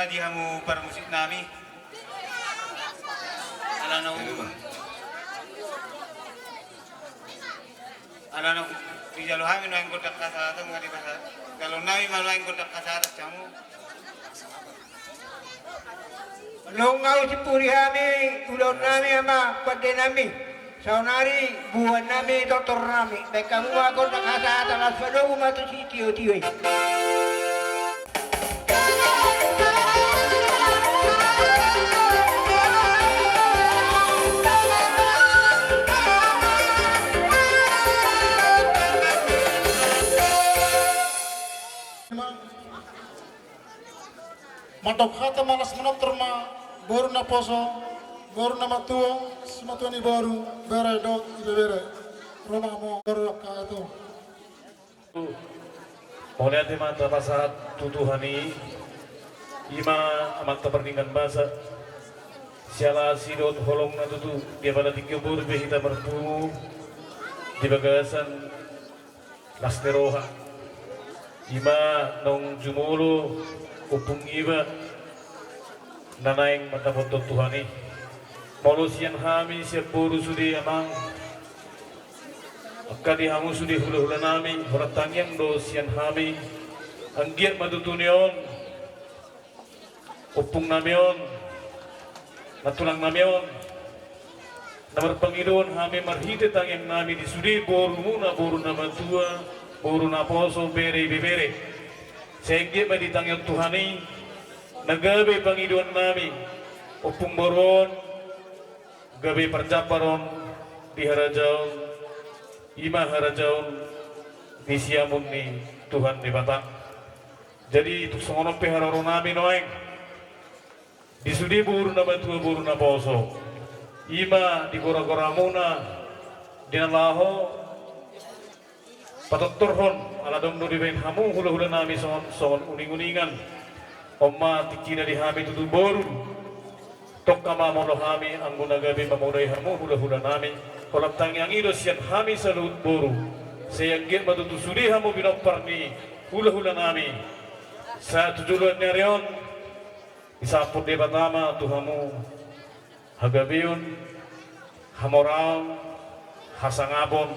dihamu para musik nami. Alana di jalur kami nuain kotak kasar atau nggak di pasar. Kalau nami manuain kotak kasar kamu. Nungau si puri kami, ulon nami ama pade nami. Saunari buat nami doktor nami. Baik kamu aku tak kata atas pada umat si tio. Mantok hata malas menokter ma baru na poso baru na matua sematuan ni baru bere dok ibe bere Roma mo baru ka itu Mulai di mata pasat tutuhani ima amat kepentingan bahasa siala sidot holong na tutu dia pada tiga buru behita bertemu di bagasan lasteroha ima nong jumulu upung iba nanaing mata foto Tuhani malusian kami siap buru sudi amang akadi hamu sudi hula-hula nami horat tangyang do sian kami anggiat matutunion upung namion natulang namion namar pangidon kami marhite tangyang nami di sudi boru muna boru na matua boru na poso bere sehingga maditangyan Tuhani nagabi pangidon nami upung boron gabi perjaparon di harajaun ima harajaun di siamun ni Tuhan di Batak jadi itu semono pehararo nami noeng di sudi buru na batua buru na poso ima di kora-kora muna di nalaho patottorhon ala dom do diben hamu hula-hula nami son uning-uningan omma tikina di hami tutu boru tok kama mono hami angguna gabi mamudai hamu hula-hula nami kolap tangyang ido sian hami salut boru sayagget matutu sudi hamu binopar ni hula-hula nami sa tujuluan nerion isaput de batama tu hamu hagabiun hamoram hasangabon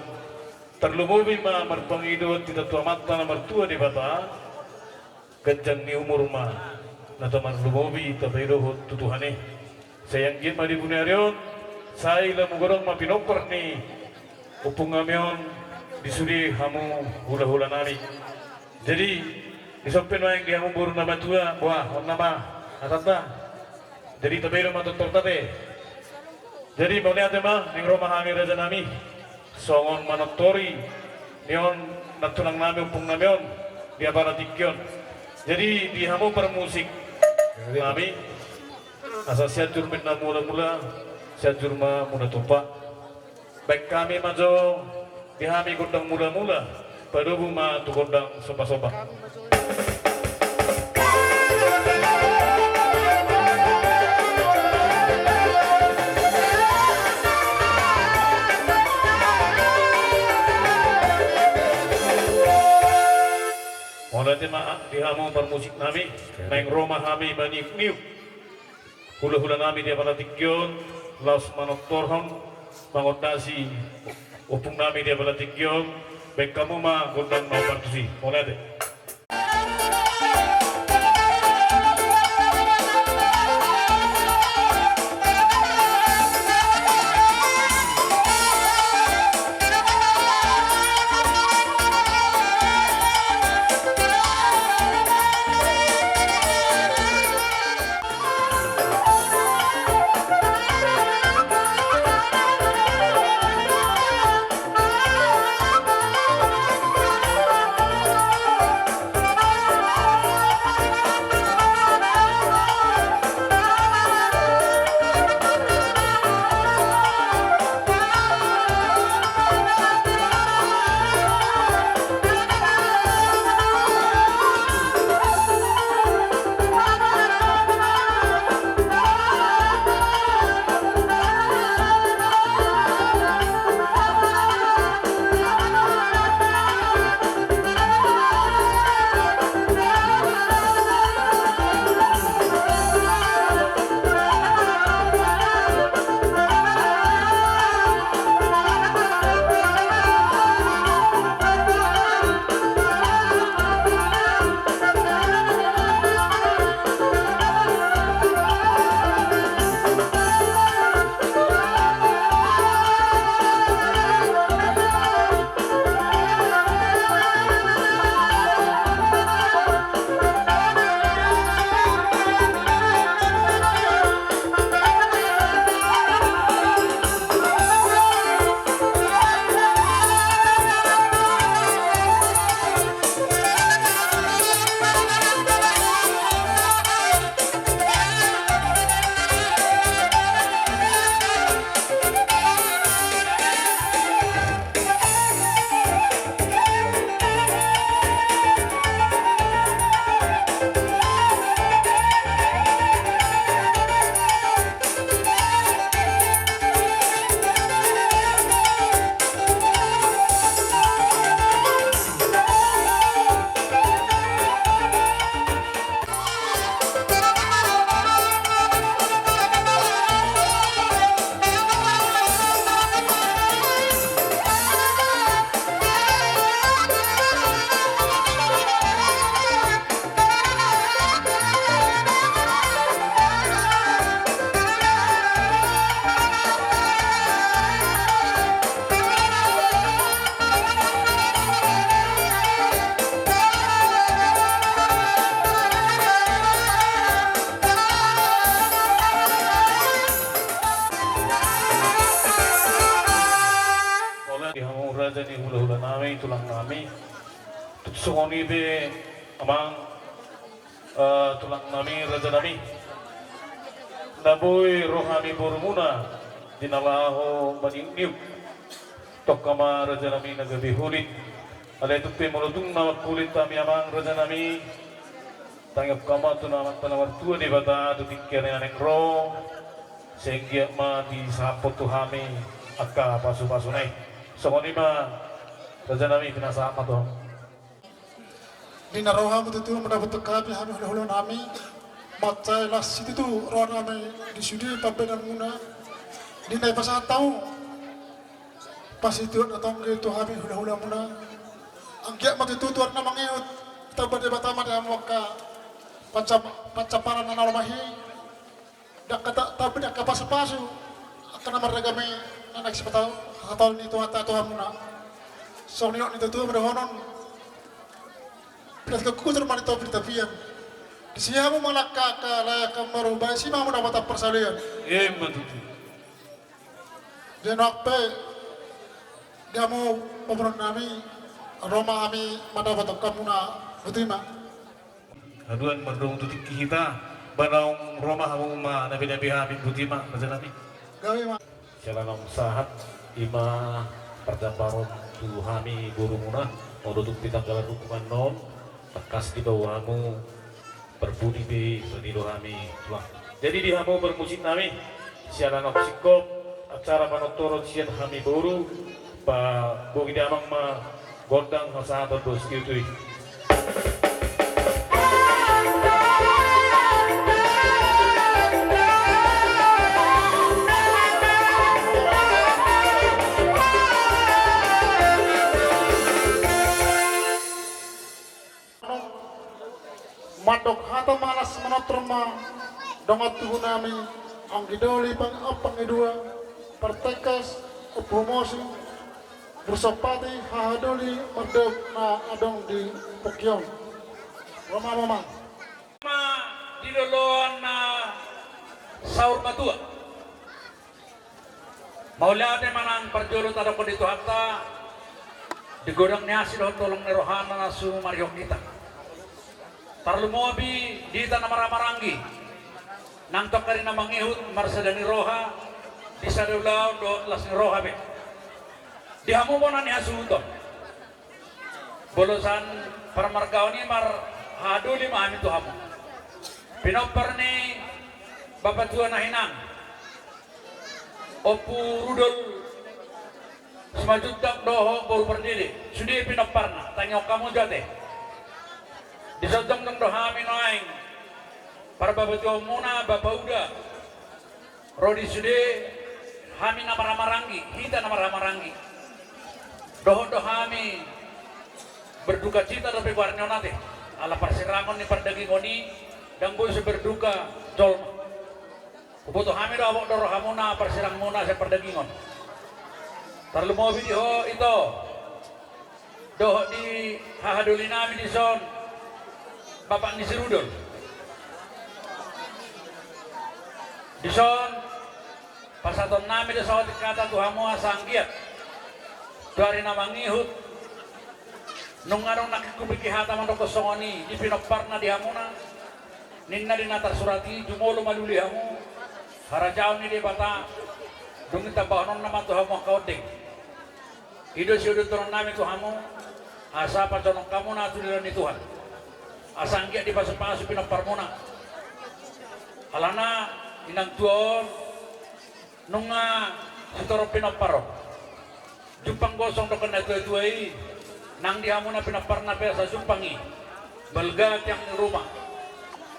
terlumubi ma marpangidot tidak tua mata na martua di bata gajang ni umur ma na tamar lumubi tabayro tutuhane sayang git ma di bunarion say la mugorong ma pinopar ni upung amyon disudi hamu hula-hula nami jadi isopin wa yang dihamu buru na matua wah on nama atata jadi tabayro ma tutor tate jadi boleh ate ma ning rumah kami raja nami songon manotori nion natulang nami upung namion dia baratikyon jadi di hamu permusik kami asal siat jurmin na mula-mula siat jurma muna tumpa baik kami majo di hami gondang mula-mula padubu ma tu gondang sopa-sopa mulai di hamu permusik nami neng Roma kami baniuk niuk hula-hula nami dia pada tigyon laos manok torhon mangotasi upung nami dia pada tigyon baik kamu mah gondang mau partusi mulai deh nami tulang nami tutsungoni be amang tulang nami raja nami naboy rohani borumuna dinalaho maningniu tokkama raja nami nagabi hulit alay tukte molodung nawat kulit kami amang raja nami tanggap kama tu namat panawar tua di bata tu tikir anek ro sehingga ma di sapot tu hami akka pasu-pasu nai songoni ma raja nami kena sama tu Di naroha betul mendapat tekapi kami hulu nami macai las situ tu roh nami di sudi pampenan muna di nai pasal tahu pas itu datang ke tu kami hulu muna angkiat mati tu tuan namang eut kita berdebat amat yang waka pancaparan na nalamahi dak kata tapi dak kapas-pasu akan nama regame anak sepatau katol ni tuan tuhan muna so niok ni tu berhonon Belas kekuatan manito beritapian. Di siamu malaka layak merubah si mamu dapat persalian. betul Dia nakpe dia mau pemerintah nami Roma kami mendapat kamuna betul aduan merdong tutik kita banaung Roma hamu ma nabi-nabi habib butima raja nami gawe mah. Jalanam sahat ima perdamparon tu hami burumuna modutuk pitanggalan hukuman non bekas di bawahmu berbudi be berdilo kami tuang jadi di hamu bermusik nami siaran oksikop acara panotoro sian kami boru pa bogi damang ma gondang masa atau dos gitu Madok hata malas menotrma dongat tuhu nami ang gidoli pang apang idua pertekas promosi bersopati hahadoli merdok na adong di Pokyon mama di loloan na saur matua maulate manang perjolo tada ko dito hatta digodang niya sila tolong ni rohana na sumaryok kita Tarlumobi di tanah maramarangi nang tokari na mangihut marsadani roha di sadulaw do las ni roha be di hamu mo na ni asuto bolosan para margaw ni mar haduli maami to hamu pinopar ni babatuan na hinang opu rudol semajutak doho bolu perdili sudi pinopar na tanyok kamu jate di sotong dong dohami noeng para babatuan muna babauda rodi sude hami nama ramarangi hita nama ramarangi doho dohami berduka cita tapi warna nate ala persirangon ni perdagi ngoni dan boy berduka jol kubuto hami do awak doro hamuna persirang muna sa perdagingon tarlu mo video ito doho di hahaduli nami di son Bapak ni Sirudol di son pasaton nami di sawat kata Tuhan mo asanggiat dari nama ngihut nung anong nakikubikihata man ko songoni di pinopar na di hamuna ninna di natar surati jumolo maluli hamu harajaw ni di bata dung itabahonon naman Tuhan mo kauding ido siudot turun nami Tuhan mo asa paconong kamu na tulilan ni Tuhan asanggiat di pasu-pasu pinopar mo na alana inang tuon nung sitoro pinoparo jumpang gosong do kena tuai nang dihamu na pinapar na pesa sumpangi balga tiang ni rumah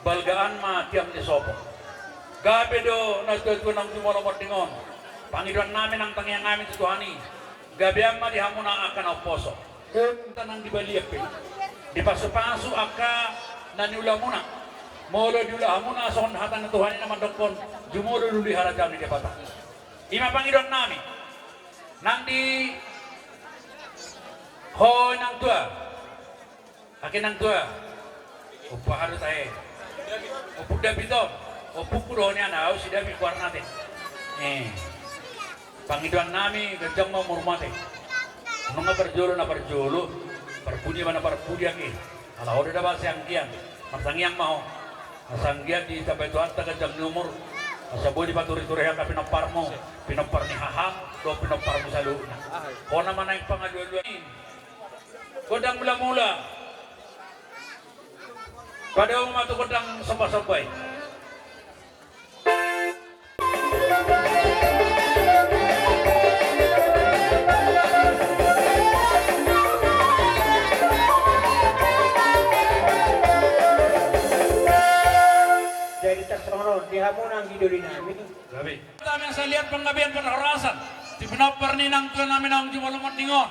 balgaan ma tiang ni sopo gabe do na tuai nang tumolo mordingon pangiduan namin ang tangiang namin tutuhani gabe ang ma dihamu na akan oposo tanang dibaliak pe di pasu-pasu aka naniula muna molo diula muna son hatan Tuhan naman dokon jumolo dulu harajam ni depata ima pangiduan namin nang di hoy nang tua akin nang tua upah harus tayo upuk dapito upuk kulo niya na si David kuar natin pangiduan nami gajang mo murmate Nung na berjolo, perpudi mana perpudi aki. Ala udah dapat siangkian, masangiang mau. Masanggian di sampai tuan taga jam numur. Asabo di paturi-turi ka pinapar mo, pinapar ni haham, do pinapar mo sa luna. Ko naman ang pangaduan-duan. Kodang mula-mula. Pada umat kodang sabay-sabay. Jadi terserah di hamunan giduri namin. Gabi. Kami yang saya lihat penggabian penhorasan. Di penopar ni nang tuan namin ang jumalumot ningon.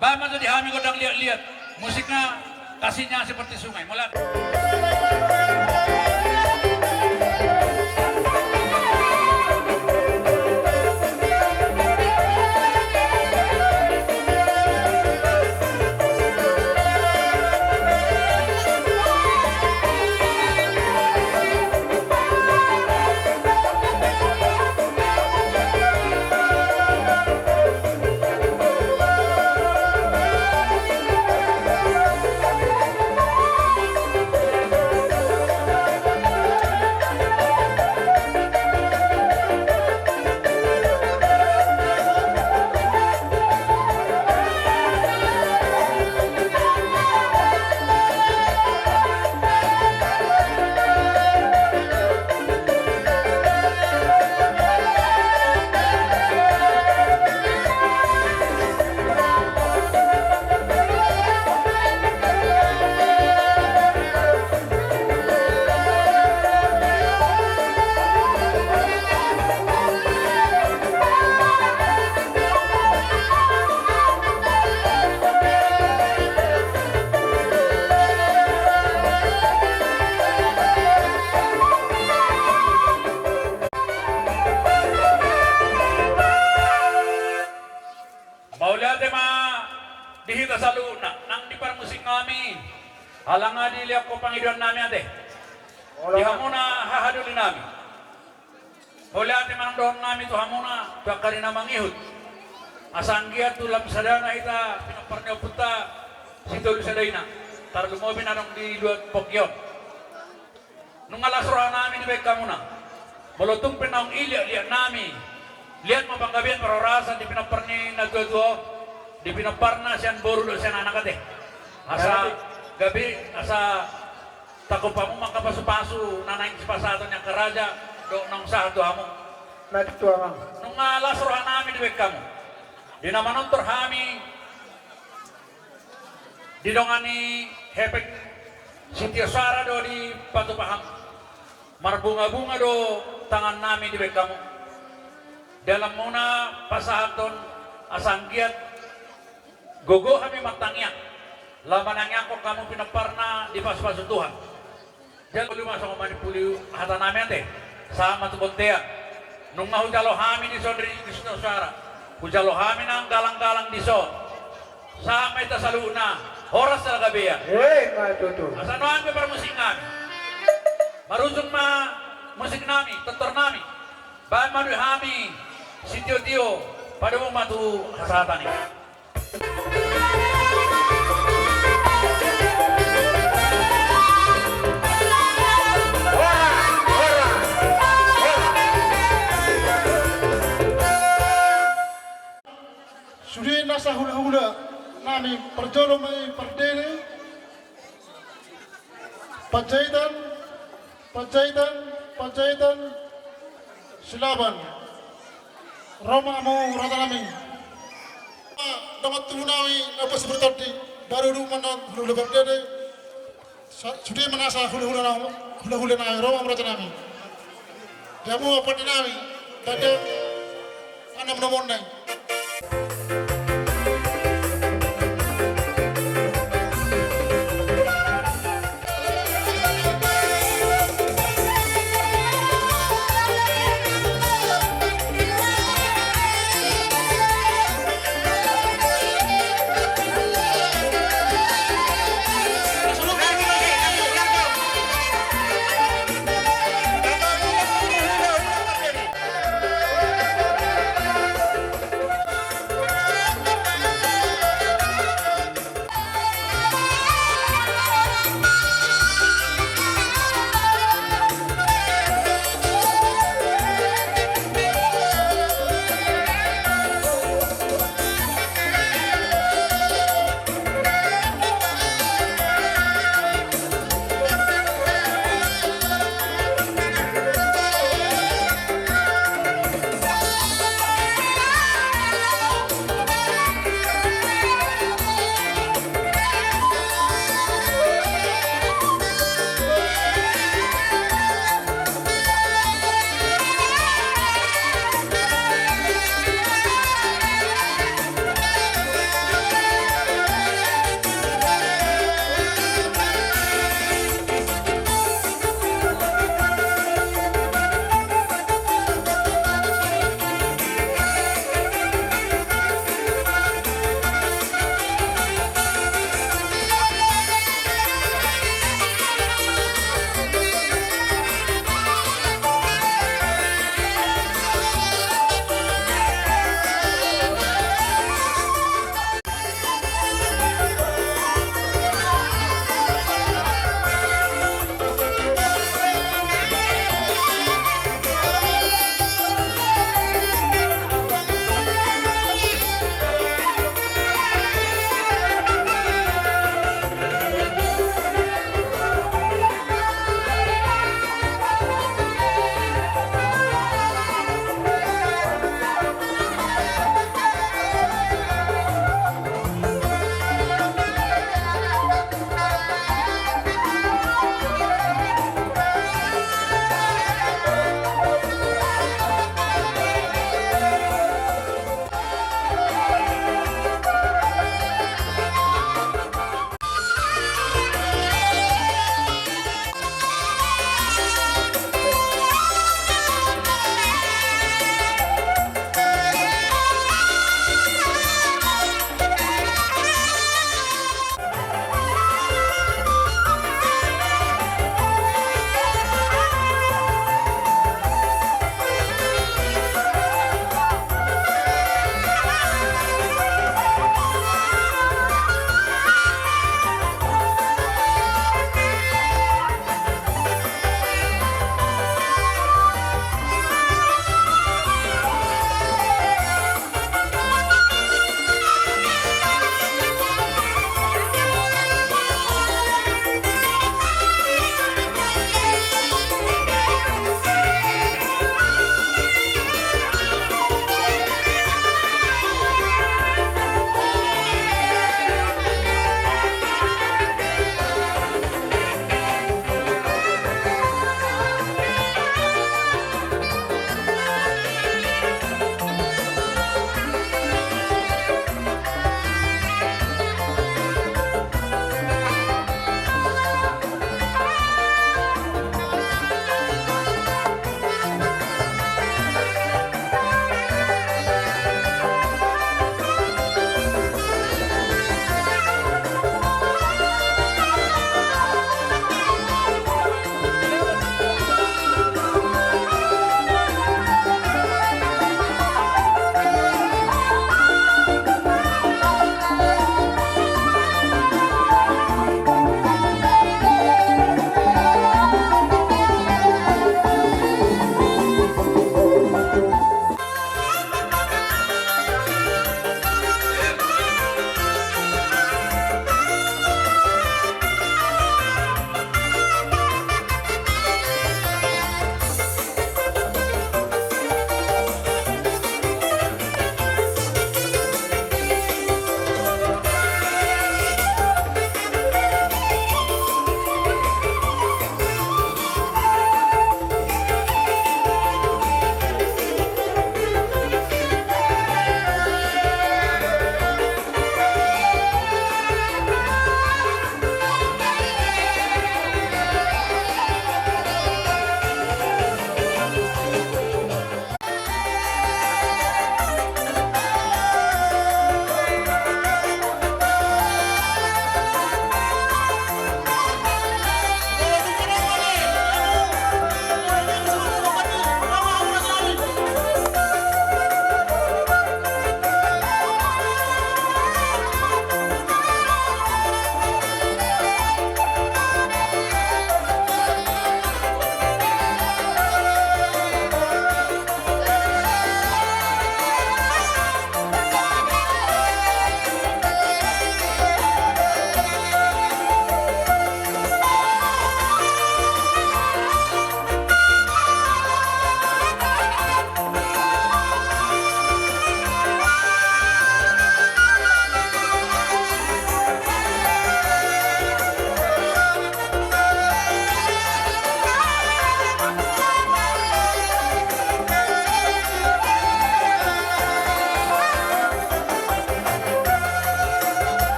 Bama di kami kodang lihat-lihat. Musiknya kasihnya seperti sungai. Mulai. Dihita sa luna, nang di par musik kami. Halang nga diliap ko pangiduan namin ate. Di hamuna hahadulin namin. Huli ate manang doon namin to hamuna, bakari na mangihut. Asanggiat tulam sadana ita, pinaparniyo punta, situl saday na. Tar lumobin na nung di luat pokyon. Nung alasrohan namin, ibig ka muna. Mulutong pinang lihat namin. Lihat mo panggabihan, parorasan, di pinaparni na tuwa di pinaparna siyan boro do siyan anak ate. Asa gabi asa takupa mo makapasu-pasu nanaing si pasado niya karaja do nang sahado amo. Matuwa mang. Nung alasrohan namin ibig ka mo. Di naman nontor kami. Di dongan ni Hepek Sitio Sara do di patupaham. Marbunga-bunga do tangan namin ibig ka mo. Dalam muna pasahaton asanggiat gogo kami matangyak. Laman ang ako kamu pinaparna di pas-pasu Tuhan. Diyan ko lumasok ko manipuli hata namin ate. Sa matubuntea. Nung nahujalo kami di son rin Kristo Sara. Hujalo kami ng galang-galang di son. Sa may tasaluna. Oras sa gabi yan. Matuto. Asanuan ko para musik namin. Marusong musik namin. Tutor namin. Bahan manuy kami. Sitio-tio. Pada mo matu kasatan ni. Sudah nasa hula-hula nami perjolo mai perdene pajaitan silaban Roma mau rata nami dapat tunawi apa seperti baru rumah hula perdene sudah menasa hula-hula nami Roma rata nami jamu apa nami tadi anak menomondai.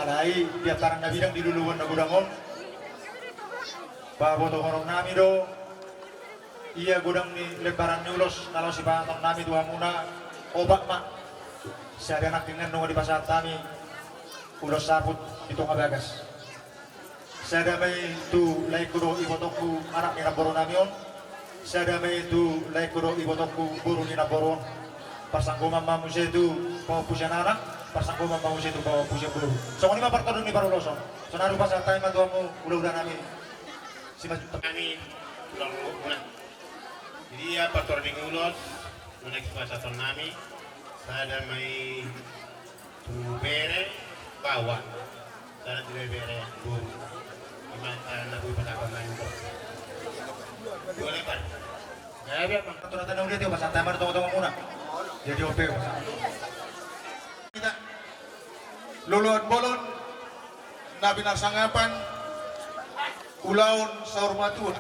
alai tiap tarang na bidang diluluan na gudangom baboto korong nami do iya gudang ni lebaran nyulos nalo si patong nami dua muna obak mak saya anak dengan nunggu di pasar tami ulos saput itu kabagas saya damai tu lai kudo ibotoku anak ni naboro namion saya damai tu lai kudo ibotoku buru ni naboro pasangko mama musia itu bawa pusya anak pasangko mama musia itu bawa pusya buru so ini mah pertolong ni baru losong so naru pasar tami maduamu udah nami si maju kami pulang rumah. Jadi ya pastor di ulos menaik pasar nami saya damai tu bere bawa saya tu bere bu gimana nabu pada pemain boleh kan ya biar bang turun udah dia pasar tami tunggu muna jadi ope kita luluan bolon nabi narsangapan ulaun saurmatun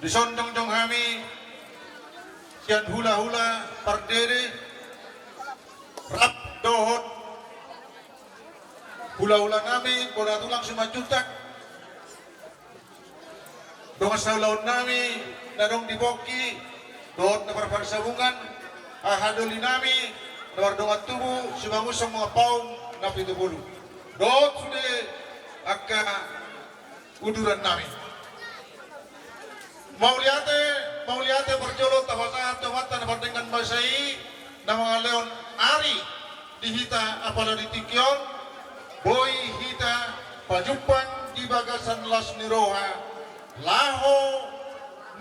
disondong jong kami sian hula-hula pardere rap dohot hula-hula kami bola tulang 5 juta dong saulaun nami narong diboki dohot na parpagsabungan ahadoli nami nawar dongat tubuh simangus mga paung na pitubulu dohot sudah akka uduran nami Mauliate berjolo tabasa tomatan berdengan masai na mga leon ari dihita apala di tikyon boy hita pajupan di bagasan las niroha laho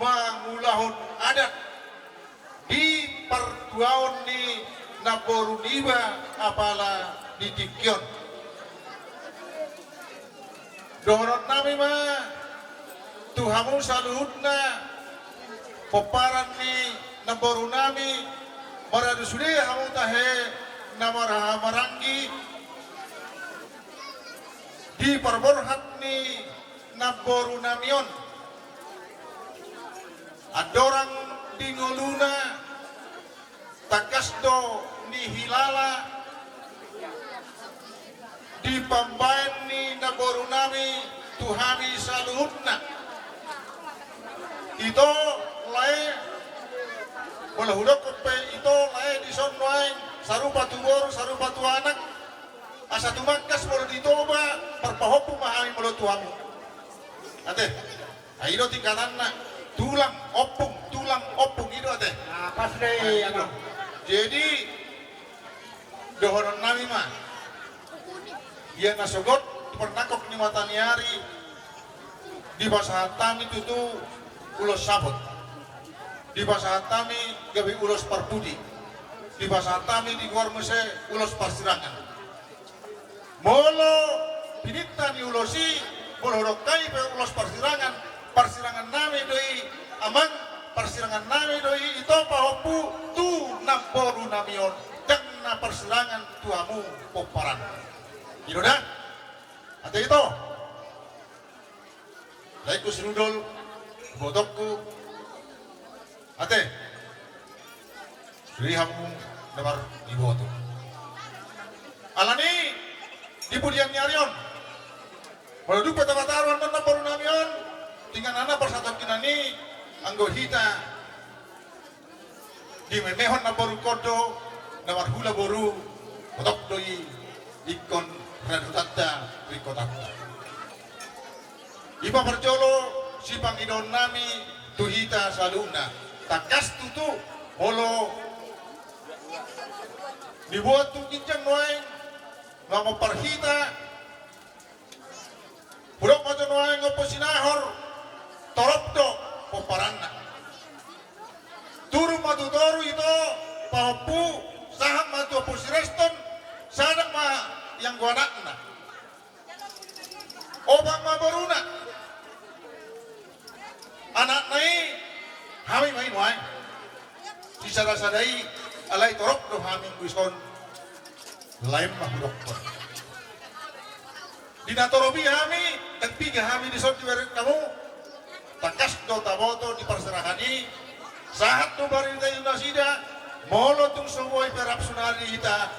mangulahon adat di pertuaon ni naboruniba apala di tikyon dohonot nami mah Tuhamu saluhutna peparan ni naboru nami maradu sudah hamu tahe namaraha marangi di perborhat ni naboru namion adorang di ngoluna takasdo ni hilala di pambayan ni naboru nami Tuhami saluhutna ito lae bola hudok pe ito lae di son lae sarupa tuor sarupa tu anak asa tumakas bola ditoba perpahopu mahami bola tuamu ate ayo tingkatan na tulang opung itu ate Pas deh ano. jadi dohonon nami mah dia nasogot pernakok ni mataniari di bahasa tami itu ulos sabot di bahasa tami gabi ulos parpudi di bahasa tami di luar mese ulos parsirangan molo pinita ni ulosi molo rokai pe ulos parsirangan nami doi amang parsirangan nami doi itu pahopu tu naboru namion jangan parsirangan tuamu poparan itu dah ada itu laiku serudol bodokku ate rihamu dabar iboto alani dibudian nyarion kalau dupa tabataruan mana baru namion tinggal anak persatuan kinani anggo hita di memehon na baru kodo dabar hula baru bodok doi ikon radutata rikotakta iba perjolo si pangidon nami tuhita saluna takas tutu holo dibuat tu kincang noeng ngamo parhita burok mato noeng ngopo sinahor toropdo poparanna turu matu toru itu pahopu saham matu opo sireston sadang ma yang gua nakna obang ma baruna anak nai hami main wae disada-sadai alai torok do hami guison lain mah dokter dina torobi hami tapi ga hami dison di kamu takas do taboto di perserahani saat tu bari da yunasida molo tung sungoi perap sunari hita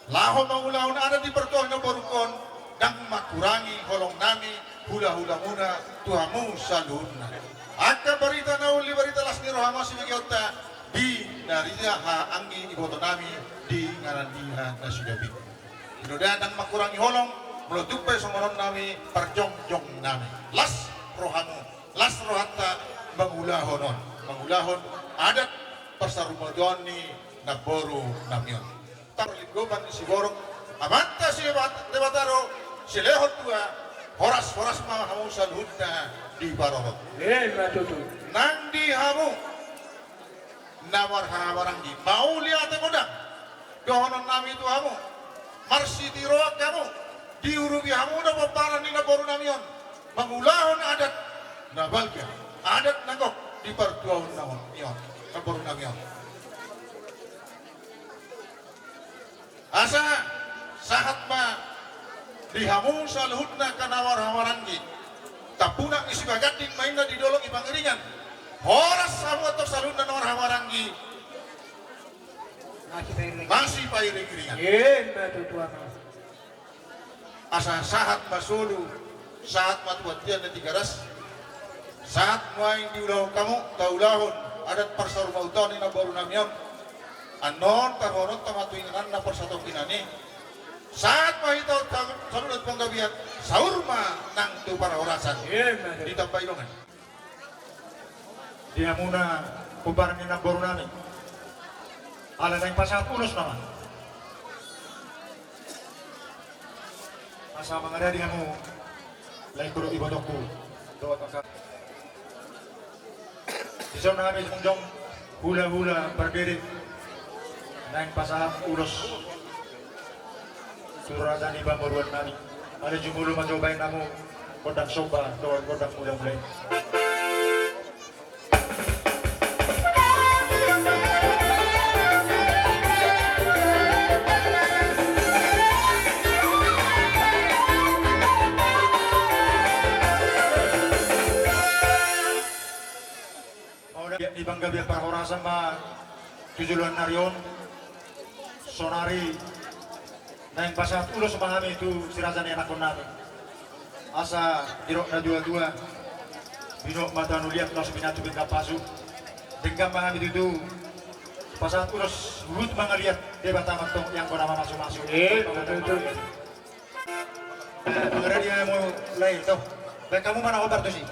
Lahon mangulahon ada di pertuan na borukon dang makurangi holong nami hula-hula muna tuhamu salunna. Akka berita na uli berita las ni rohama si Megiota di narinya ha anggi iboto nami di ngarandiha na sudabi. Inoda dang makurangi holong melutupai somoron nami perjong-jong nami. Las rohamu, las rohata mangulahon adat persarumadoni na boru namion. Tarlinggoban si borok amanta si debataro si lehot tua horas hamu salhutna di barorot. Matutu. Nang di hamu nawar hawarangi mau lihat modang dohonon nami itu hamu marsi tiroak kamu diurugi hamu na paparan ni na boru namion mangulahon adat na balga adat nagok di pertuahun namon ion na boru namion. Asa sahat ma dihamu salhutna kanawar hawarangi tapunak isi bagatin mainna didolong ibangeringan horas samu atau salhutna nawar hawarangi masih pairing-iringan. Matutu. Asa sahat masulu saat matuatian dan tiga ras saat main di ulah kamu taulahun adat persar mautan ina baru namion anon tahonon tamatuingan na persatu kinani saat mahitaw salunod panggabihan saurma nang tu para orasan ditambah ilongan Dia muna pubaran ni na boru nami. Ala na pasat ulos naman. Asa mga dari mo lain kuro ibadokku doa kakak. Bisa namin kung hula-hula berdiri naing pasat ulos suradan iba boruan nami. Ada jumulu macobain namu kodang soba doa kodang mulai. Ibang gabi para horasan ma tujuan narion sonari naing pasat ulos pahami itu sirasan yang akon namin asa dirok na dua-dua binok mata nuliat nos binatu bin kapasu dengan pahami itu pasat ulos lut mga liat debata mantong yang ko nama masuk-masuk Betul. Magara dia mo lain toh dan kamu mana obar to sih.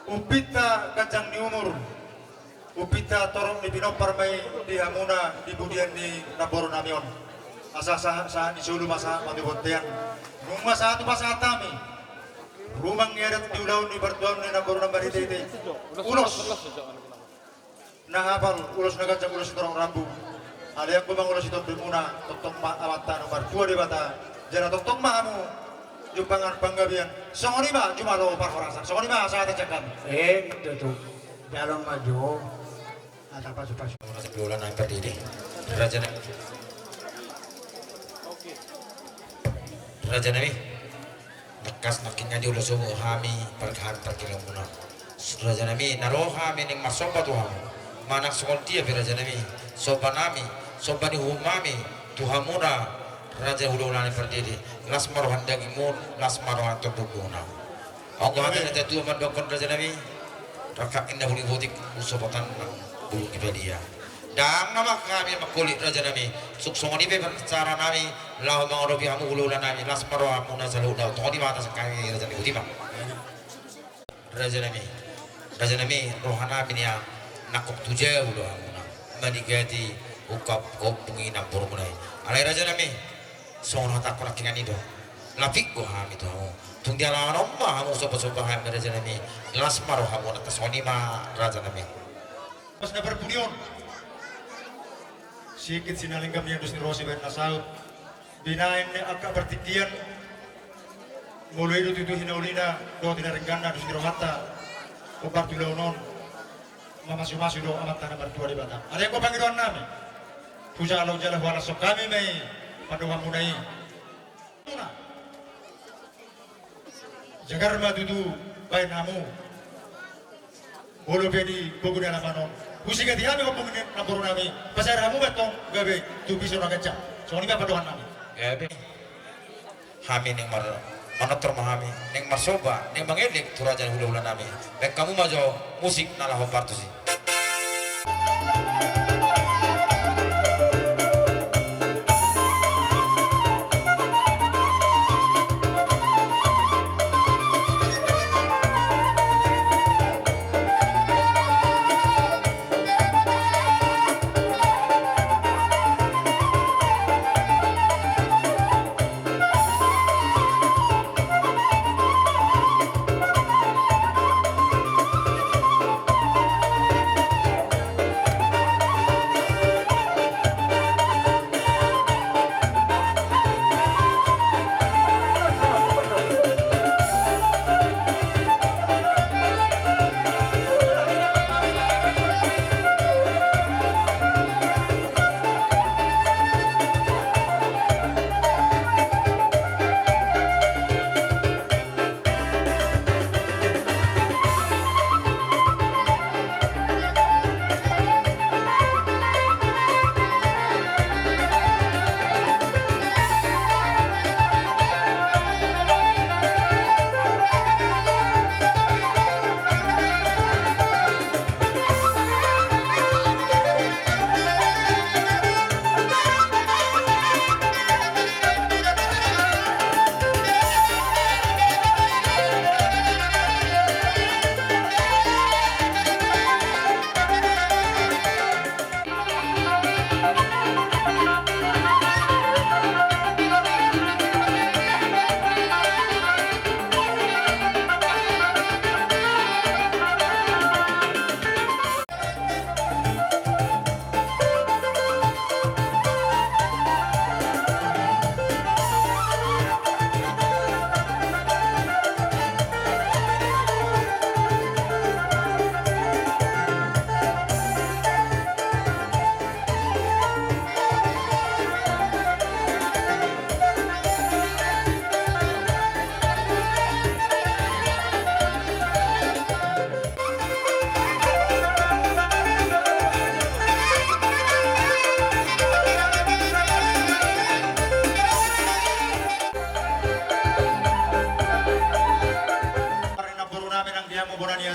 Upita kacang ni umur, upita torong ni binopar may di hamuna di budian ni naboro namion. Asa sa ni sulu masa matibontian. Nung masa tu masa tami. Rumang ngerat di ulaw ni bertuan ni naboro na baritete. Ulos. hafal ulos nagajang ulos torong rambu. Ada yang kumang ulos itong bimuna, totong awatan nomor 2 di bata. Jana totong mahamu, jumpangan panggabian. Songoni ba, jumalo parforasan. Songoni ba, saat ajakan. Itu tuh. Jalan maju. Ada pas-pas. Sa bulan na perdiri. Raja Nami. Nakas nakinya di ulo sumo hami perkahan perkilang muna. Raja Nami naro hami ning masoba tuhan. Manak sokol dia Raja Nami. Soba nami, soba ni humami tuhamuna. Raja ulo nani perdiri. Las marohan dagimun, las marohan terduguna. Aku hati na tu mandokon Raja Nami. Rakak indah huli botik usobatan bulu kibelia. Dan nama kami makulit Raja Nami suksongoni be cara nami lahu mangarobi hamu hululan nami las maro amuna saluda todi mata sekali Raja Nami utima Raja Nami rohana binia nakok tuje ulo amuna madigati ukap koppungi nampur munai alai Raja Nami sono takora kinani do lapik go ham itu hamu tung dia lawan omma hamu sopo-sopo ham Raja Nami las maro hamu natasoni ma Raja Nami Pas na berbunion. Sikit sinalinggam niya dus ni Rosi ben nasaut. Binain ni agak bertikian. Mulai itu hinaulina do tinaringgana dus ni Romata. Kupar tulaunon. Mamasu-masu do amat tanah bertua di Batam. Ada yang kau panggilan nami. Puja alau jalan wala sok kami mai paduha munai. Jagar madudu baik namu. Bolo bedi boguna namanon. Usika diami ko puminin na puro nami. Pasar hamu betong gabe tu piso na kaca. So ni ba paduhan nami. Gabe. Hami ning manotor mahami ning masoba ning mangelik turajan hula-hula nami. Bek kamu majo musik nalah hopartu sih.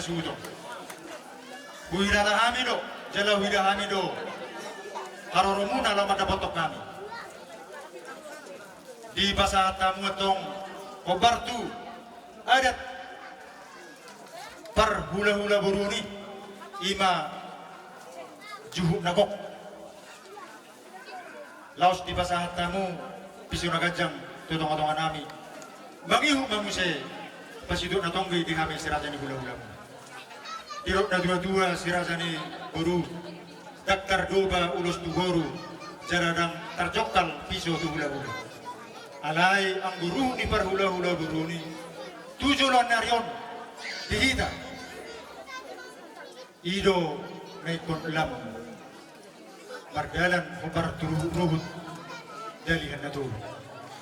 sudo. Buhirala hamido, jala wida hamido. Haroromuna lama dapatok kami. Di basa tamu tong obartu adat par hula-hula buruni ima juhuk nagok. Laos di basa tamu pisu nagajang tutong-tutongan nami. Mangihu mamuse pasiduk na tonggay di kami siratan ni hula-hula mo. Tirok na dua-dua sirasani guru daktar doba ulus tu guru jaradang tarjokal piso tu hula-hula. Alai ang guru ni parhula-hula guru ni tujulan naryon dihita ido naikon lam margalan hubar ruhut dalihan na tulo.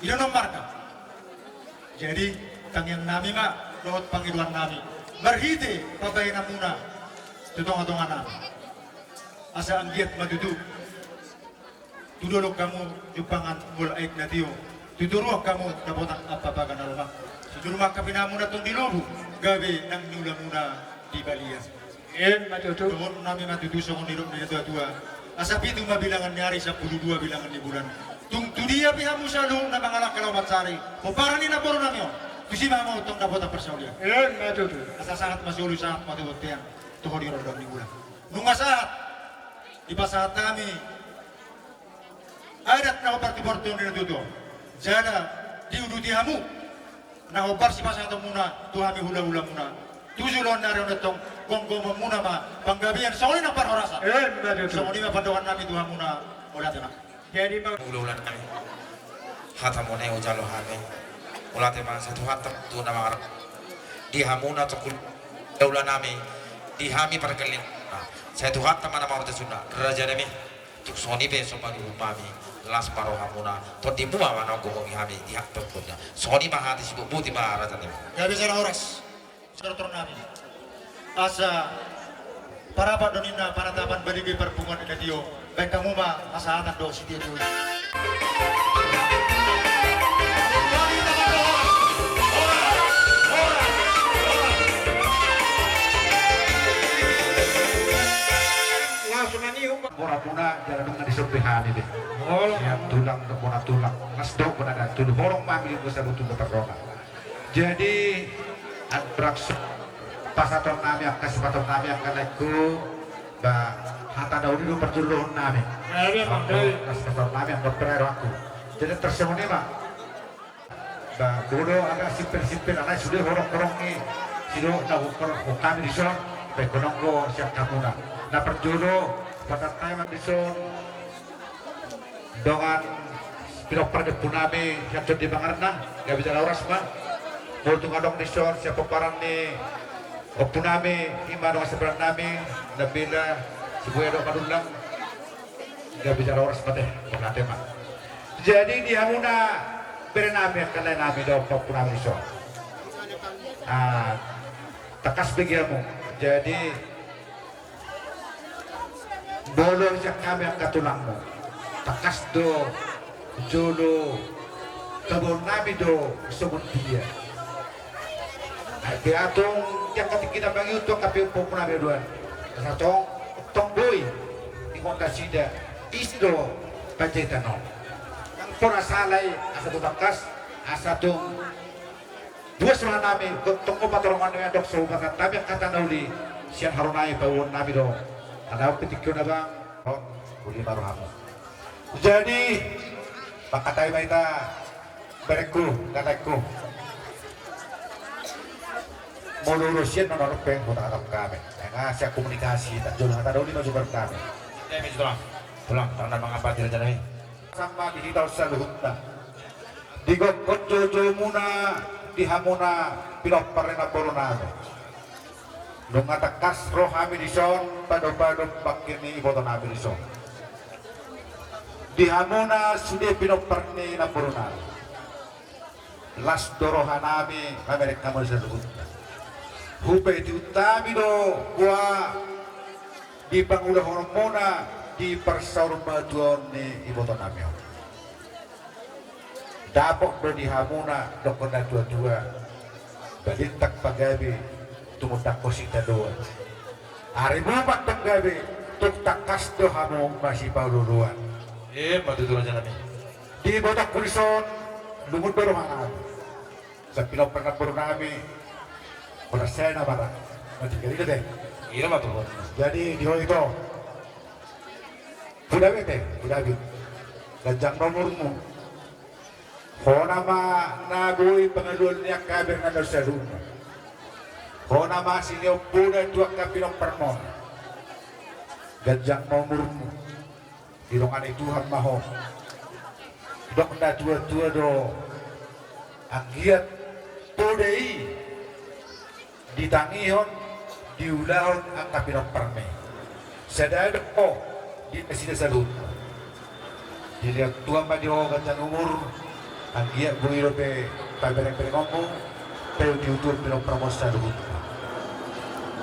Ido ng marka. Jadi tangyang nami ma lawat pangiluan nami marhite pabay na muna tutong-atongan nami. Asa ang giat madudu tudulog kamu jupangan mulaik na tiyo tuduruak kamu kapotang apabagan na lumang tudurumah kapinamu na itong dilubu gabi ng nula muna di Balias. Matutu. Doon namin matutuso kung nilog na ito asa pitong mabilangan nyari sa 12 bilangan ni bulan tung tudiya piha mo sa lung na mga lakalaw matsari o para ni napuro namin yun kusima mo itong napota persaulian Matutu. asa sangat masulu sangat matutut tiang tuhod ni rodong ni bulan nung asahat ipasahat kami adat na oparti-porto ni natuto jana diuduti hamu na opar si pasahat muna tuhami hula-hula muna tujulon na rin itong konggomo muna ma panggabihan sa uli ng parhorasan Matutu. sa uli mapandokan namin tuha muna ulat na Jadi Ulo-ulan kami. Hata mo na yung ujalo hami. Ulat yung mga satu hatam tu na mga di hamuna to kul ulan nami di hami perkeling. Satu hatam mana mau tersuna raja nami. Tuk soni be so bagi umami las paro hamuna to di mua mana gomong hami di hak perkunya. Soni mah hati sibuk buti mah raja nami. gak bisa oras saudara turun namin asa para pak donina panatapan berigi perpungan ina dio baik kamu mah asa anak do si dia dulu langsung ani umah. Pura-pura jalan dengan disurbihan ini. Siap tulang pura tulang. Mas dok pun ada tulang. Horong mami itu saya butuh berterona. Jadi beraksi pasaton nami akan sepaton nami akan aku bah hata daun itu perjuluhan nami. Sepaton nami akan berperan aku. Jadi tersemuanya mah. Bah bodoh ada sipil-sipil anak sudah horong-horong ni. Sido tahu kami di sana. Baik konongko siap kamu nak. Na perjulo pada time dison dengan pinopar de punami yang jadi bangarna gak bisa lauras mah mau tu ngadong dison siapa parang ni o punami ima dong seberang nami nabila sibuya dong kadulang gak bisa lauras mah deh penate mah jadi dia muna berenami kalai nami dong punami dison takas begiamu jadi bolong siya kami ang katulangmu takas do jolo kabon namin do sumut dia kaya atong yang katikita bang ito kapi po po namin doon sa tong boy ikon kasida isdo pajitano ang porasalay asa to takas asa tong dua surat namin tong upatorong ano yan dok sa upakat namin katanauli siyang harunay pawon namin do ada petikyo na bang? Oh, uli baru kamu. Jadi, pakatay ba ita berekku, kakakku. Mulurus yan menurut peng kota atap kami. Yang saya komunikasi, tak jauh kata dulu maju kami. Demi tulang karena mengapa tidak jadi. Sama digital saluhutna. Digokot jojo muna, dihamuna, pilot parena borona. Nung atakas roh kami dison, pado-pado pakini iboton kami dison. Di hamuna sudah pinoparni na puruna. Las dorohan kami Amerika mo sa lubut. Hupay di utami do kuha di pangulah hormona di persaurma duon ni iboton kami. Dapok do di hamuna dokon na dua-dua. Balintak pagabi tumutak ko si Tadoan. Hari mapat paggabi, tuktakas do hamong masih paululuan. Matutulan siya namin. Di botak kulison, lumod ba rumangan. Sa pinopernang puro namin, wala saya na bara. Matigali na deh. Iya matulog. Jadi di hal itu, budawit budawit. Gajang nomormu. Ho nama nagoy pangaluan niya kaber na sa rumah. Kona masih leo buda dua kapinong permon. Gajang nomormu. Dilongan itu Tuhan maho. Dok na dua-dua do. Anggiat podei. Ditangihon. Diulahon ang kapinong perme. Sadaya ko. Di mesida salut. Dilihat Tuhan madio gajang umur. Anggiat buiro pe. Pabereng-bereng ngomong. Pero diutur pinong permon salut.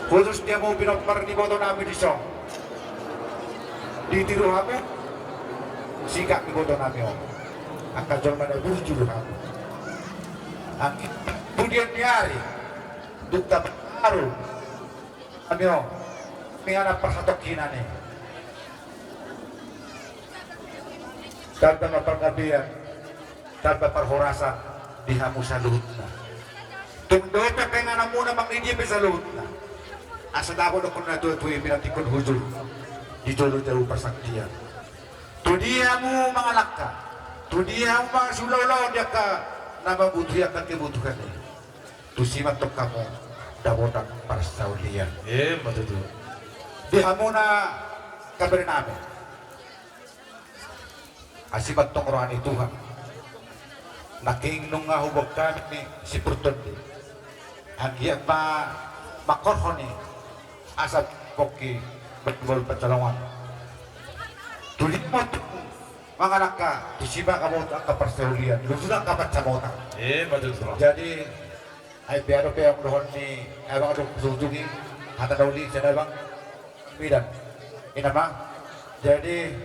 Khusus dia mau pinopar di boto namin di song. Di tiru kami, sikap di boto namin om. Ang kajol mana burjul kami. Ang kemudian nyari, dukta baru. Kami om, menganak perhatok kinane. Tanpa pergabian, tanpa perhorasan, dihamu salut. Tunggu pengen anak muna mangidya pesalut. Asa dako na kung natutuwi pinatikon hujul di jolo jauh pasaktian. Tudiya mo mga lakka, tudiya mo mga sulaw-law dia ka na mabutuya ka kebutuhan ni. Tusimat to kamo dawotan para sa ulian. Matutuwa. Diha mo na kabar namin. Asibat tong rohan ni Tuhan. Naking nung nga hubog kami ni si Purton ni. Agiyak pa makorhon ni. Asap koki betul pencalongan. Tulit mo mga naka disiba ka mo ang kaparsaulian. Lusulang ka pagsamota. Matutuwa. Jadi ay pero ang doon ni abang adong susugi hata dauli sa abang bidan. Inama. Jadi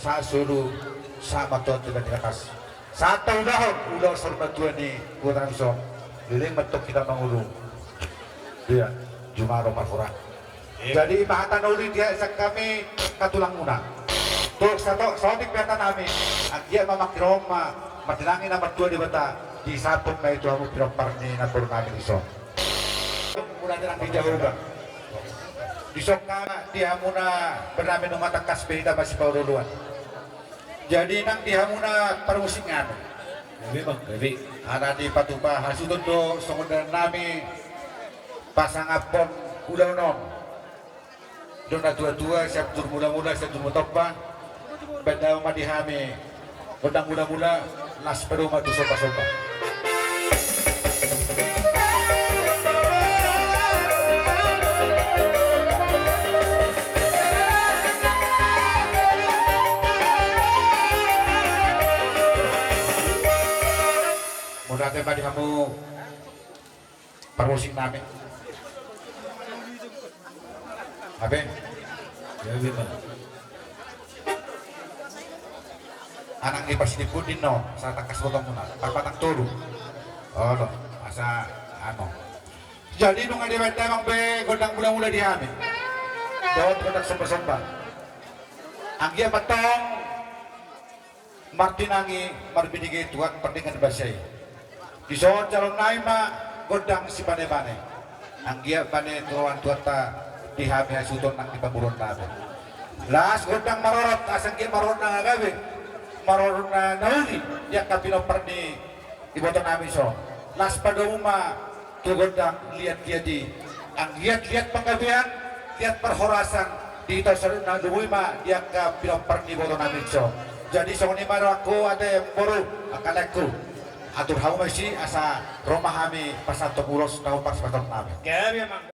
sa sulu sa maton dengan dinakas. Sa taon ulo sorba tuan ni kurang so. Liling matok kita mangulu. Dia Jumaro Marfura. Jadi mahatan ulit dia sa kami katulang muna. Tuk satu sonik beta namin. Ang dia mamakirong matilangin na matua di bata. Di sapong na ito ang pinapar ni naturo namin iso. Muna nilang di jahuga. Isok na dia muna bernamin ng matangkas pehita masih paululuan. Jadi nang dia muna parusingan. Gabi. Ana di patupa hasudod do songodan namin pasangapon ulang-ulang. Doon na tua-tua, siap tur mula-mula, siap tur mutokpa. Benda madihami, undang mula-mula, nas peru madu sopa-sopa. Mudah tadi kamu permusik namin. Apa? Gabi pa. Anak ni pasti dipudin no, sa takas botong muna, papatang tulu. Oh no, asa ano. Jadi nung ada benda mang be godang mula-mula di amin. Dapat godang somba-somba. Ang iya patong Martinangi marbinigay tuan perdingan basay. Di soon calon naima godang si bane-bane. Ang iya bane tuan tuata di hamil sudon nang di paburon namin. Las godang marorot asang kia marorot na ngagabi. Marorot na nauli dia kapinopar ni iboto namin so. Las paduma tu godang lihat dia di ang lihat panggabihan, lihat perhorasan dito sa na duwima dia kapinopar ni iboto namin so. Jadi so ni maro ako ate moro akalaku atur hawo masih asa rumah kami pasanto ulos na pas paton namin. Gabi emang.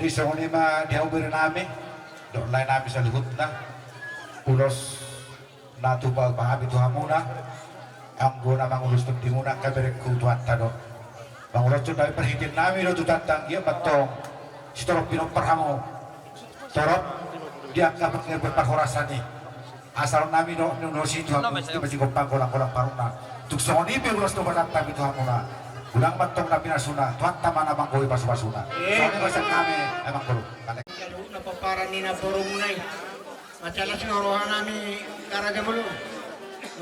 Jadi songoni ma dihaubir nami, dok lain nami sa luhut na, ulos natubal pahami tuhamuna, ang guna mangulus di muna kaberek kutuan tado. Mangulos tu dari perhitin nami do tutantang dia batong, sitorop pinong torop dia dapat ngerti perhorasani. Asal nami do nunosi tuhamuna, itu masih kopang kolang paruna. Tuk songoni pe ulos tu batang tuhamuna. Ulang batong na pinasuna, tuhan tamana mangkoy basu-basuna. Soalnya bahasa kami emang perlu. Jadu na paparan ni na porumunay. Macala sinorohan nami karaga mulu.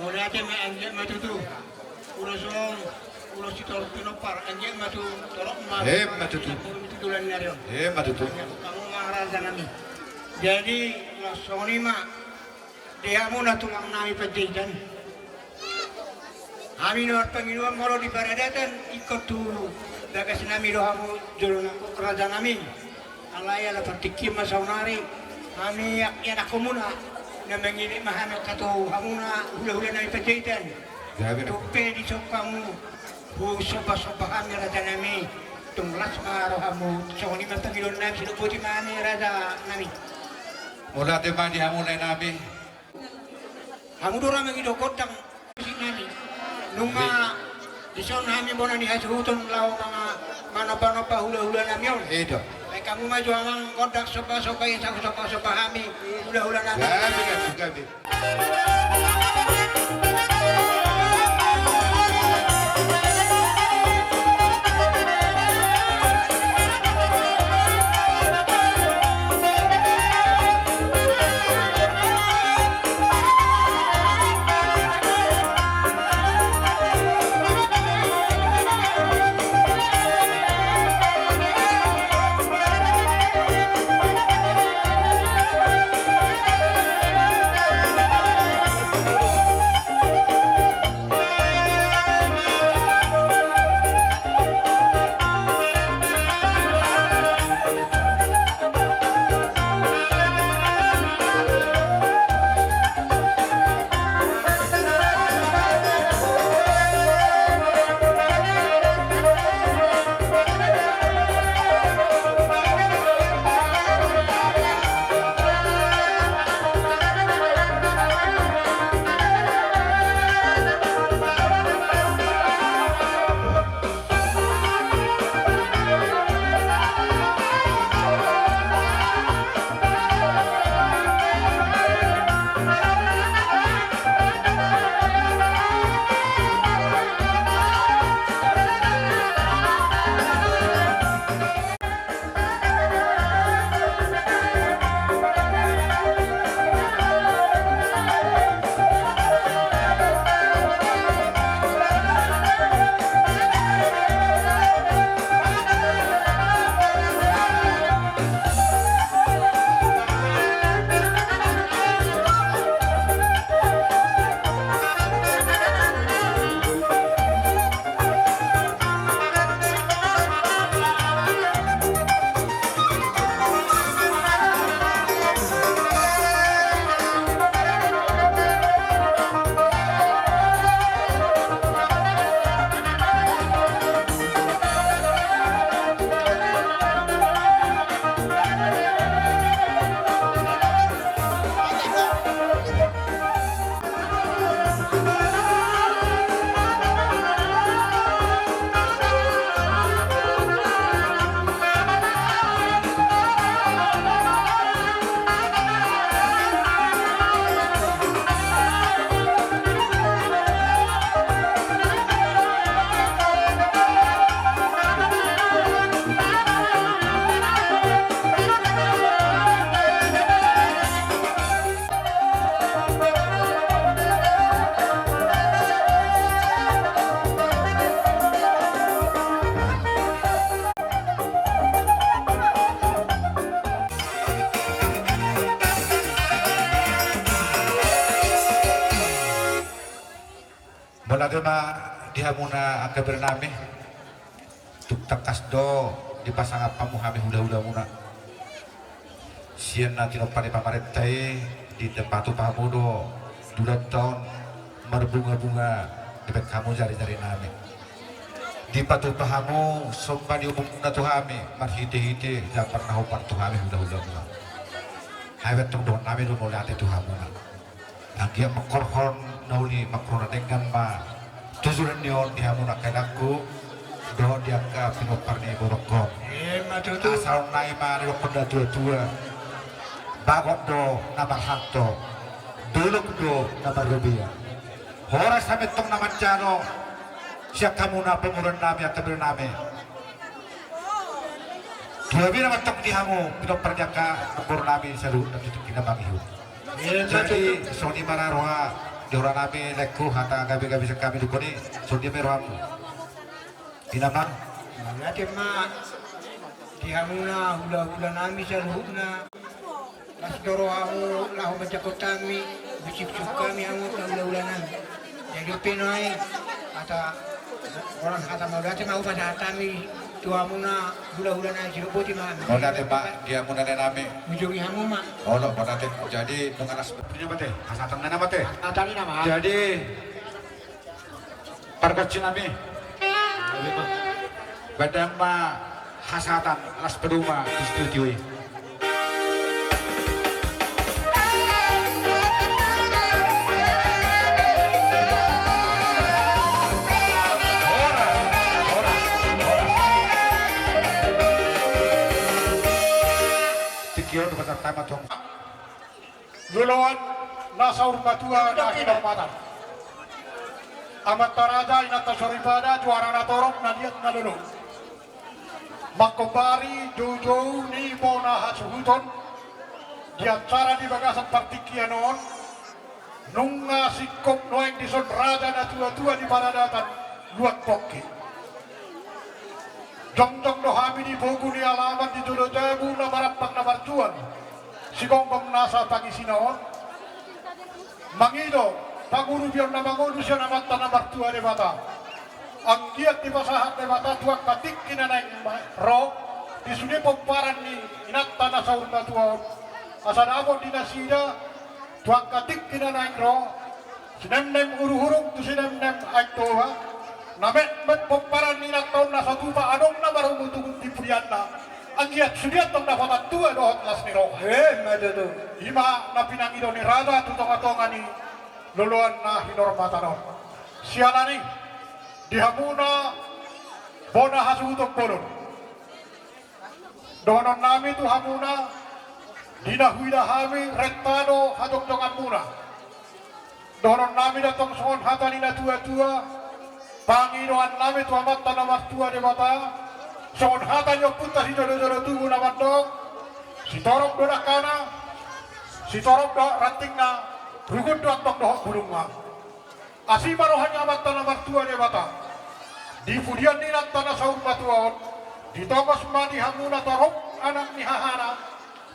Mula ate may anjek matutu. Ulos ito pinopar anjek matu torok ma. Matutu. Tutulan na rin. Matutu. Kamu mangaraza nami. Jadi soni ma dia mo na tumang nami pagdidan. Amin or Panginoon moro di paradatan ikut tu bagas nami dohamu jolong aku kerajaan amin alaya la partikim masaunari kami yang aku muna na mengini mahamet kato hamuna hula-hula nami pajaitan tupe di sopamu hu sopa-sopa kami raja nami tunglas marohamu songoni man Panginoon nami sinuputi mani raja nami Mula teman di hamulay nami. hamu dora mengido kodang nami nunga dison kami bona di hasuton lao mana hula-hula nami on. Itu. Kamu maju amang kodak sopa-sopa yang sopa kami hula-hula nami. Gabi. Maladona dihamuna angka bernami tuk takas do dipasang apa muhami hula-hula muna sian nanti no pare pamaretai di tempat tu pamudo 2 tahun berbunga-bunga debet kamu jari-jari nami di patu pahamu sompa di umum na tuhami marhite-hite da pernah upar tuhami hula-hula mula hawet tung don nami do mulai ate tuhamu na anggia makorhon nauli makrona dengan ma tujuran nion di hamu na kainaku do dia ka pinopar ni borokon Matutu. asal nai ma ni konda tua-tua bagot do nabar hakto duluk do nabar rubia hora sampai tong naman jano siap kamu na pemuran nami atau bernami dua bina matok di hamu pinok perjaka nembor nami selalu dan tutup kita bangihu jadi soni mararoha di orang nami leku hata gabi-gabi sekami dukoni soni merohamu inaman Nanti mak dihamuna hula-hula nami saluhuna pas doro hamu lahu baca kotami bicip-cip kami hamu hula-hula nami jadi pinoi kata orang kata mau datang mau pada hatami tuamuna hula-hula nami siruputi mak mau nanti pak dia mau nanti nami mujuri hamu mak oh lo mau nanti jadi menganas punya mate asatan nana mate atani nama jadi perkecil nami badang ma hasatan alas peduma di studio ini tikion dekat pertama tuh Luluan nasa urmatua na kinamatan. Amat taraja inata soribada juara na torok na liat na lulu. Makobari jojo ni bona hasuhuton. Di acara di bagasan partikian noon. Nunga sikop noeng di son raja na tua-tua di paradatan luat poki. Jong-jong dohami di bogu ni alaman di jodoh jabu na marapak na bartuan. Si gonggong nasa pagi sinaon mangido paguru biar na mangono siya na mata na bartua de bata ang giat di pasahat de bata tuak katik kinanaing ro di suni pomparan ni inatta na sa urna tuaon asan abon di nasida tuak katik kinanaing ro sinemnem uruhurung tu sinemnem aitoha namet met pomparan ni inatta na sa tuba adong na marumutugun di purian na ang giat sudiat tong dapat tua dohot las ni roh matutu ima na pinangido ni Rada tutong-atongan ni luluan na hinormatanon. Siya ni dihamuna bona hasutong polon. Donon nami tu hamuna dinahuida hami rentado hadong-dongan muna. Donon nami datong soon hata ni na tua-tua Panginoan nami tu amat tanamar tua de bata soon hata nyo punta si jodoh-jodoh tubuh na mandong si torok do kana si torok do ranting na rugun do atong dohok bulung ma asi marohanya amat tanah martua de bata di pudian ni tanah saur matuaon di tongos ma di hamuna torok anak ni hahana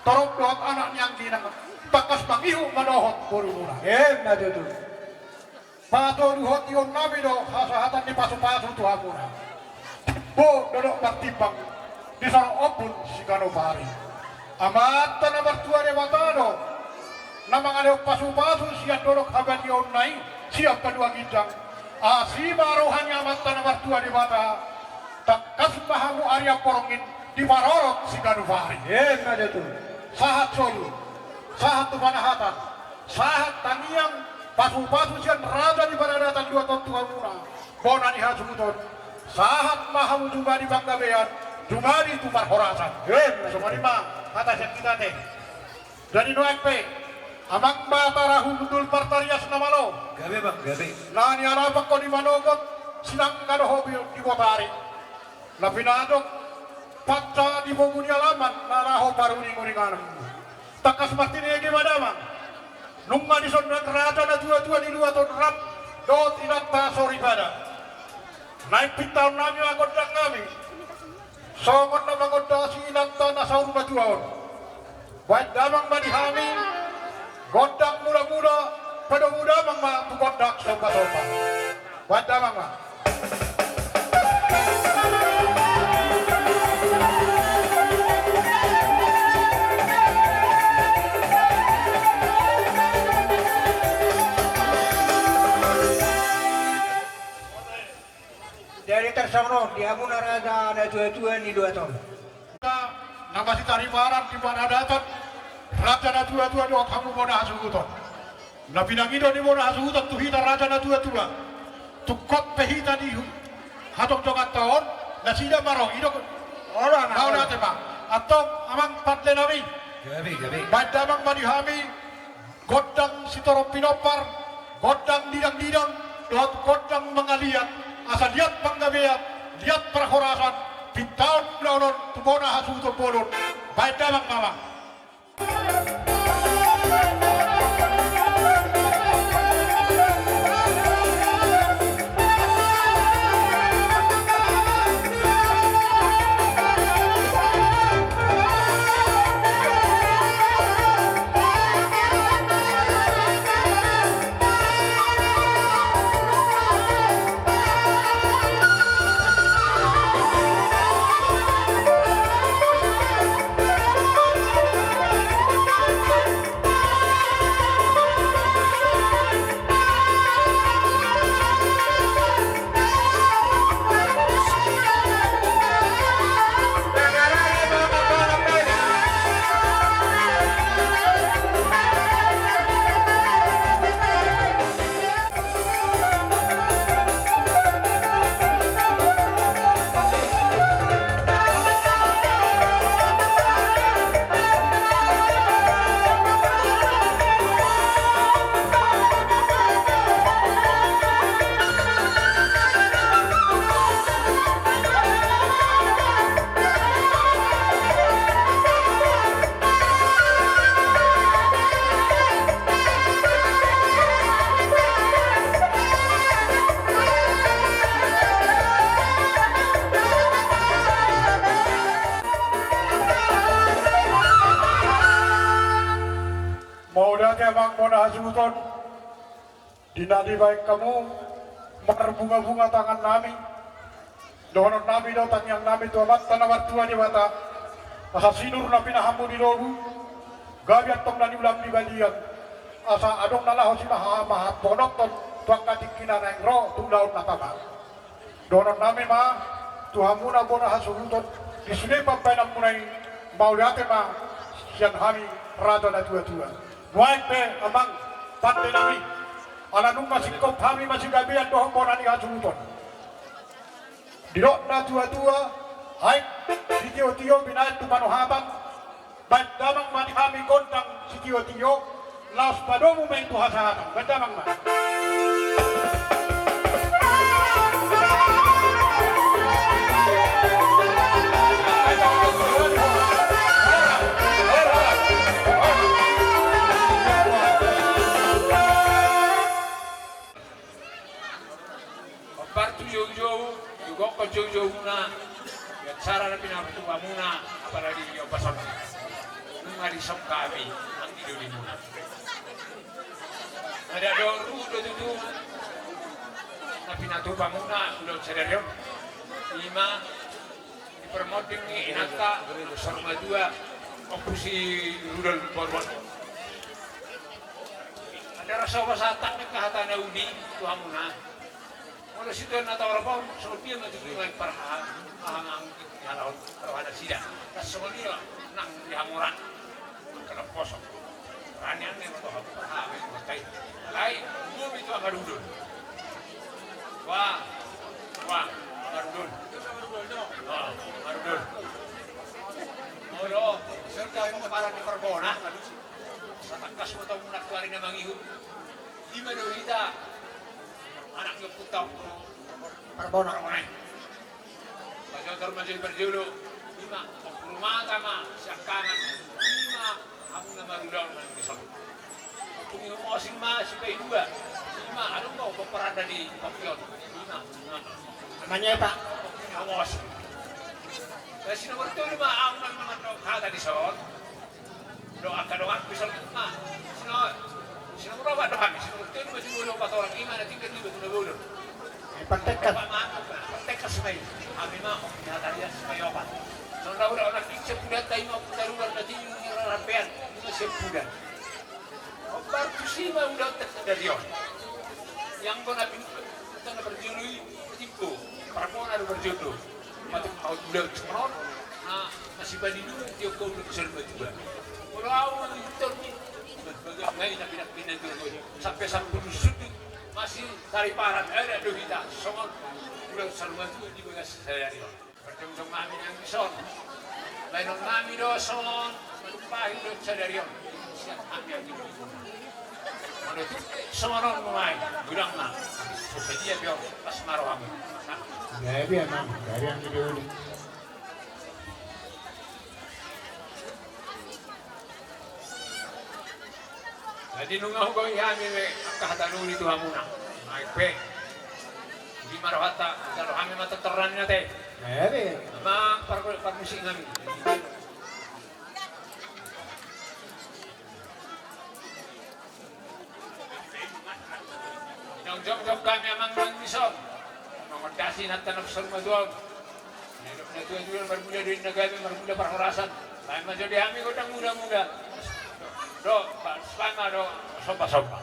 torok dohot anak ni angginang takas mangihu madohot burumuna matutu pato duhot ion nabi do hasahatan ni pasu-pasu tu hamuna bo dodok martipang di sarang opun si kanopari amat tanah mertua de batado namang ada pasu-pasu siap dodok haban yon nai siap kedua ginjang asi marohannya amat tanah mertua de bata tak kasbahamu Arya porongin di marorok si kanopari matutu sahat solu sahat tumanahatan sahat taniang pasu-pasu sian raja di paradatan dua tontuan murah bona di hasuton sahat mahamu juga di banggabean juga di tumar horasan semua lima kata siap kita teh dari noekpe amak matarahu betul partarias namalo gabe bang gabe nani arapak ko di manogot sinang kadohobi di botari lapinadok paca di boguni alaman naraho paruni-nguninganam takas martinege madamang nung di sondak raja na tua-tua di luar ton rap dot inatta soribada naik pitau nami magodang kami songon na magoda si inatta na saur batuaon buat damang madihami godang mula-mula pada muda mang ma tugodak sopa-sopa buat damang ma Dari tersono dia pun raja ada tua ni 2 tahun. Nama si Tarimaran di mana datang raja na tua doa kamu mau hasuton. Na pinangido ni mau hasuton tu hita raja na tua tukot pehita di hatok tokat tahun na sida marong idok Orang kau na tema atau amang patle nami Gabi. baik damang manihami godang sitoro pinopar godang didang dot godang mengaliat asa lihat panggabeat lihat perhorasan pitaun launon tubona hasuton bolon baik damang mamang. Emang mau hasuton dinadi baik kamu merbunga-bunga tangan nami donon nami dotang yang nami tuamat tanawar tua di mata asa sinur napi nahamu di logu gabiat tong nani ulam di balian asa adong nalah hosi maha ponok ton tuang katik kina neng ro tu daun nakama donon nami ma tuhamuna bona hasuton disini pampainam munai mau lihat ma sian hari raja na tua-tua Buat pe amang pande nami ala nung masih kau kami masih gabian doh monani hasuton dirok na tua hai sitio binait tu manohabang baik damang mani kami kontang sitio laos padomu main tu hasahatang badamang ma Jauh-jauh muna, yang cara na pinapatuwa muna, apalagi yung pasok. Nung alisok kami, ang iduli muna. Ada doru do na pinatuwa muna, ulot sa daryo. 5, dipromoting ni Inata, Sorma 2, o si Rudol Borbon. Ada rasa wasatak na kahata na udi, tuwa muna. Kalau situ nak tahu apa, soal dia nanti dengan perhang, kalau ada sida, semua dia nang dihamuran, kalau kosong, ranian ni untuk apa perhang, makai, lain, umum itu akan duduk, wah, akan duduk, Moro, serta pengeparan di Perbona, satakas mau tahu nak keluarin nama ihu, 5 kita. Anaknya putau Perbona Pasal masih berjuluk 5 rumah sama siakangan 5 aku nama rudal dengan kesal kung yung mosing si Bay 2 5 ano mo paparada di Papion 5 namanya Pak Amos kasi naman ito 5 ang mga kada di Son doa ka doa pisal 5 Sinuro ba doon? Sinuro ito naman sinulo pa ito. Ima na tingkat dito ito na bulo. Pagtekat. Pagtekat sa may. Amin ma, pinatarian sa may opat. Nung naula ko nakikita pulat tayo mga putaruan na tingin yung nararampian. Yung mga siya pulat. O parto sima ulat na sa dalyon. Yang ko na pinto na berjului, timpo. parmona do berjodoh. Matuk mau udah cemeron. Nah, masih badi dulu dia kau udah serba juga. Kalau awal itu bagaimana nak pindah tu sampai 10 sudut masih tarik parat ada do kita. Semua udah serba tu di bekas saya ni. Pertemu kami yang son. Lain kami do son, melupahi do sadarion. Siap ambil di buku. Mana tu semua orang mulai gudang nak. Supaya dia biar pas maruah. Gabi emang, gabi yang video ini. Jadi nunggu ko ihami me kahatan uli tu hamuna. Aipe. Di marawata kalau kami mata terang nate. Gabi. Ama par musik kami. Nang jom kami amang mangisor. Mengkasi nanti nafsu madual. Na tuan bermuda di negara bermuda perhorasan. Lain menjadi kami kodang muda-muda. Do, selama do, sopa-sopa.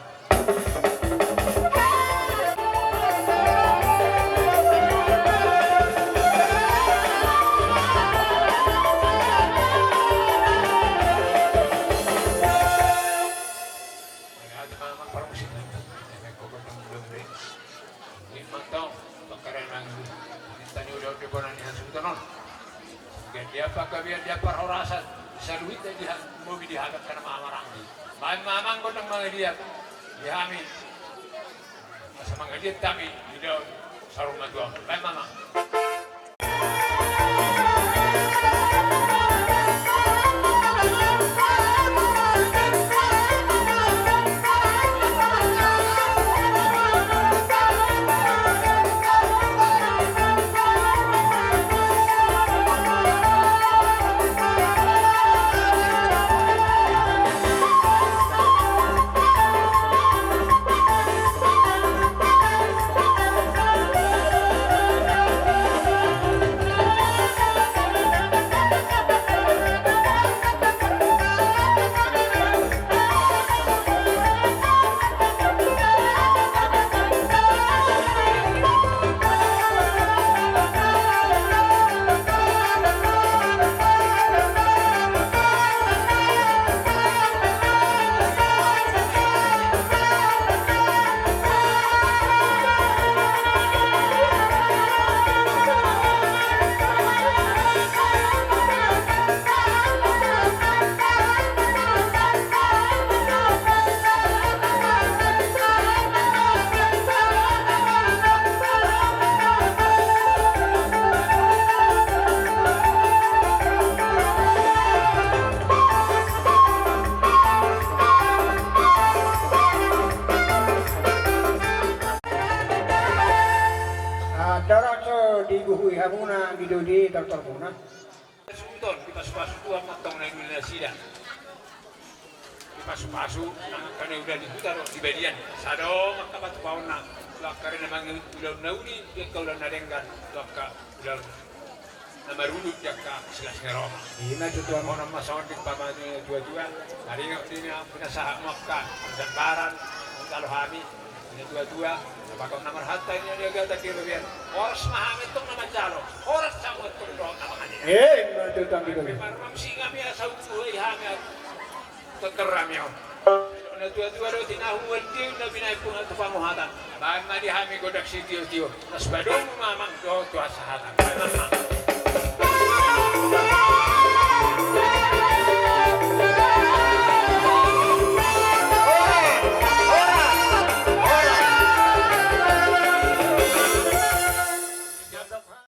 Dia pakai biar dia perhorasan. Saluit dia mau dihadap karena marang. Bahan mamang ko nang mga dia. Dihami. Sa mga dia kami dito sa rumah doang. Bahan mamang. Hamuna video di dokter Muna. Sunton di pasu-pasu tua matang na Indonesia sida. Di pasu-pasu nang kane udah diputar di badian. Sado makabat pauna. Lakare namang udah naudi ke kaulan nadenggan lakka udah nama rulu jakka silas ngeroma. Ina tutuan Mau nama sound di pamane dua-dua. Hari ini punya sahak makka dan baran kalau kami ini dua-dua. Bakal nomor hatta ini dia gata kira biar. Oras mahamit tong nama jalo. Oras sawat tong doang nama kanya. Tutuan gitu. Memang singa biar sawat tuh hamil. Tekeram ya. Na tua-tua do tinahu walti na binay pun at pamuhatan. Bahan na di hami godak si tiyo-tiyo. Nas badong mamang do tuwa sa hatan.